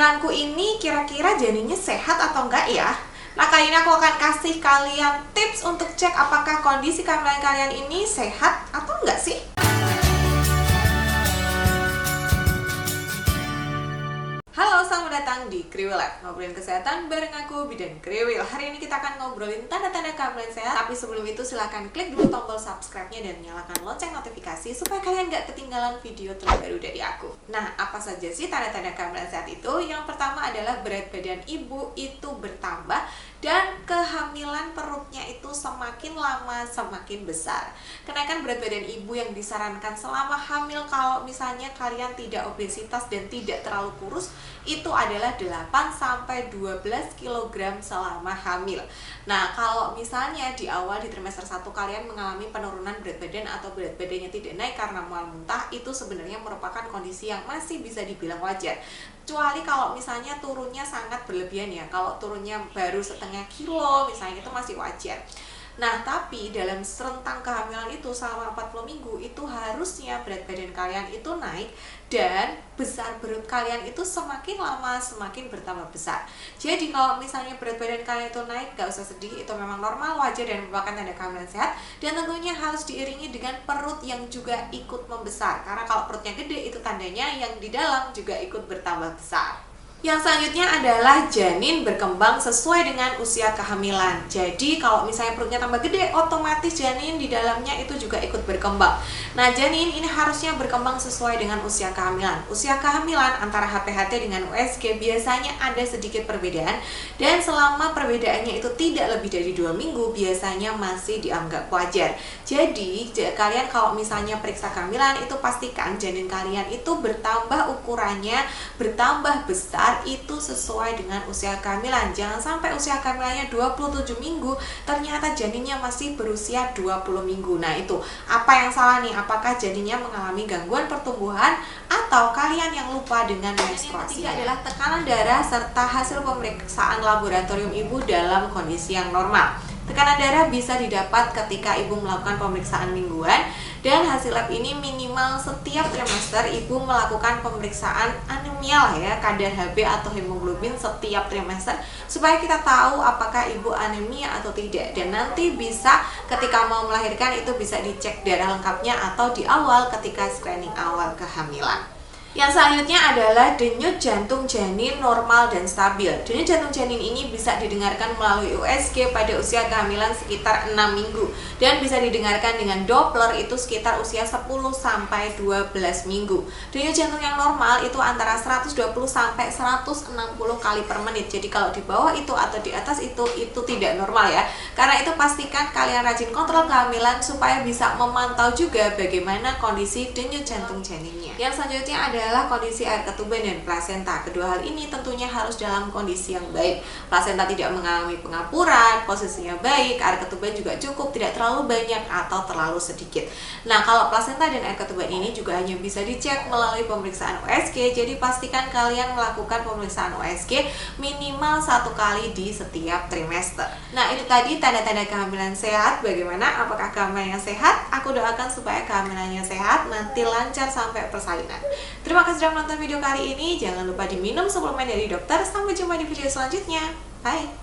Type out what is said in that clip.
kehamilanku ini kira-kira janinnya sehat atau enggak ya? Nah, kali ini aku akan kasih kalian tips untuk cek apakah kondisi kehamilan kalian ini sehat atau enggak sih. Halo, selamat datang di Kriwil Lab, ngobrolin kesehatan bareng aku, Bidan Kriwil. Hari ini kita akan ngobrolin tanda-tanda kehamilan sehat. Tapi sebelum itu silahkan klik dulu tombol subscribe-nya dan nyalakan lonceng notifikasi supaya kalian gak ketinggalan video terbaru dari aku. Nah, apa saja sih tanda-tanda kehamilan sehat itu? Yang pertama adalah berat badan ibu itu bertambah dan kehamilan perutnya itu semakin lama semakin besar. Kenaikan berat badan ibu yang disarankan selama hamil kalau misalnya kalian tidak obesitas dan tidak terlalu kurus itu adalah 8-12 kg selama hamil. Nah, kalau misalnya di awal di trimester 1 kalian mengalami penurunan berat badan atau berat badannya tidak naik karena mual muntah, itu sebenarnya merupakan kondisi yang masih bisa dibilang wajar. Kecuali kalau misalnya turunnya sangat berlebihan ya, kalau turunnya baru setengah kilo misalnya itu masih wajar. Nah, tapi dalam rentang kehamilan itu selama 40 minggu itu harusnya berat badan kalian itu naik dan besar perut kalian itu semakin lama semakin bertambah besar. Jadi kalau misalnya berat badan kalian itu naik, gak usah sedih, itu memang normal, wajar dan merupakan tanda kehamilan sehat. Dan tentunya harus diiringi dengan perut yang juga ikut membesar, karena kalau perutnya gede itu tandanya yang di dalam juga ikut bertambah besar. Yang selanjutnya adalah janin berkembang sesuai dengan usia kehamilan. Jadi kalau misalnya perutnya tambah gede, otomatis janin di dalamnya itu juga ikut berkembang. Nah, janin ini harusnya berkembang sesuai dengan usia kehamilan. Usia kehamilan antara HPHT dengan USG biasanya ada sedikit perbedaan, dan selama perbedaannya itu tidak lebih dari 2 minggu biasanya masih dianggap wajar. Jadi kalian kalau misalnya periksa kehamilan itu pastikan janin kalian itu bertambah ukurannya, bertambah besar, itu sesuai dengan usia kehamilan. Jangan sampai usia kehamilannya 27 minggu ternyata janinnya masih berusia 20 minggu. Nah, itu apa yang salah nih? Apakah janinnya mengalami gangguan pertumbuhan atau kalian yang lupa dengan menstruasi? Yang ketiga adalah tekanan darah serta hasil pemeriksaan laboratorium ibu dalam kondisi yang normal. Tekanan darah bisa didapat ketika ibu melakukan pemeriksaan mingguan, dan hasil lab ini minimal setiap trimester ibu melakukan pemeriksaan anemia ya, kadar Hb atau hemoglobin setiap trimester supaya kita tahu apakah ibu anemia atau tidak, dan nanti bisa ketika mau melahirkan itu bisa dicek darah lengkapnya atau di awal ketika screening awal kehamilan. Yang selanjutnya adalah denyut jantung janin normal dan stabil. Denyut jantung janin ini bisa didengarkan melalui USG pada usia kehamilan sekitar 6 minggu dan bisa didengarkan dengan Doppler itu sekitar usia 10-12 minggu. Denyut jantung yang normal itu antara 120 sampai 160 kali per menit. Jadi kalau di bawah itu atau di atas itu tidak normal ya. Karena itu pastikan kalian rajin kontrol kehamilan supaya bisa memantau juga bagaimana kondisi denyut jantung janinnya. Yang selanjutnya adalah kondisi air ketuban dan plasenta. Kedua hal ini tentunya harus dalam kondisi yang baik. Plasenta tidak mengalami pengapuran, posisinya baik, air ketuban juga cukup, tidak terlalu banyak atau terlalu sedikit. Nah, kalau plasenta dan air ketuban ini juga hanya bisa dicek melalui pemeriksaan USG. Jadi pastikan kalian melakukan pemeriksaan USG minimal 1 kali di setiap trimester. Nah, itu tadi tanda-tanda kehamilan sehat. Bagaimana? Apakah kehamilannya sehat? Aku doakan supaya kehamilannya sehat, nanti lancar sampai persalinan. Terima kasih sudah menonton video kali ini. Jangan lupa diminum suplemen dari dokter. Sampai jumpa di video selanjutnya. Bye.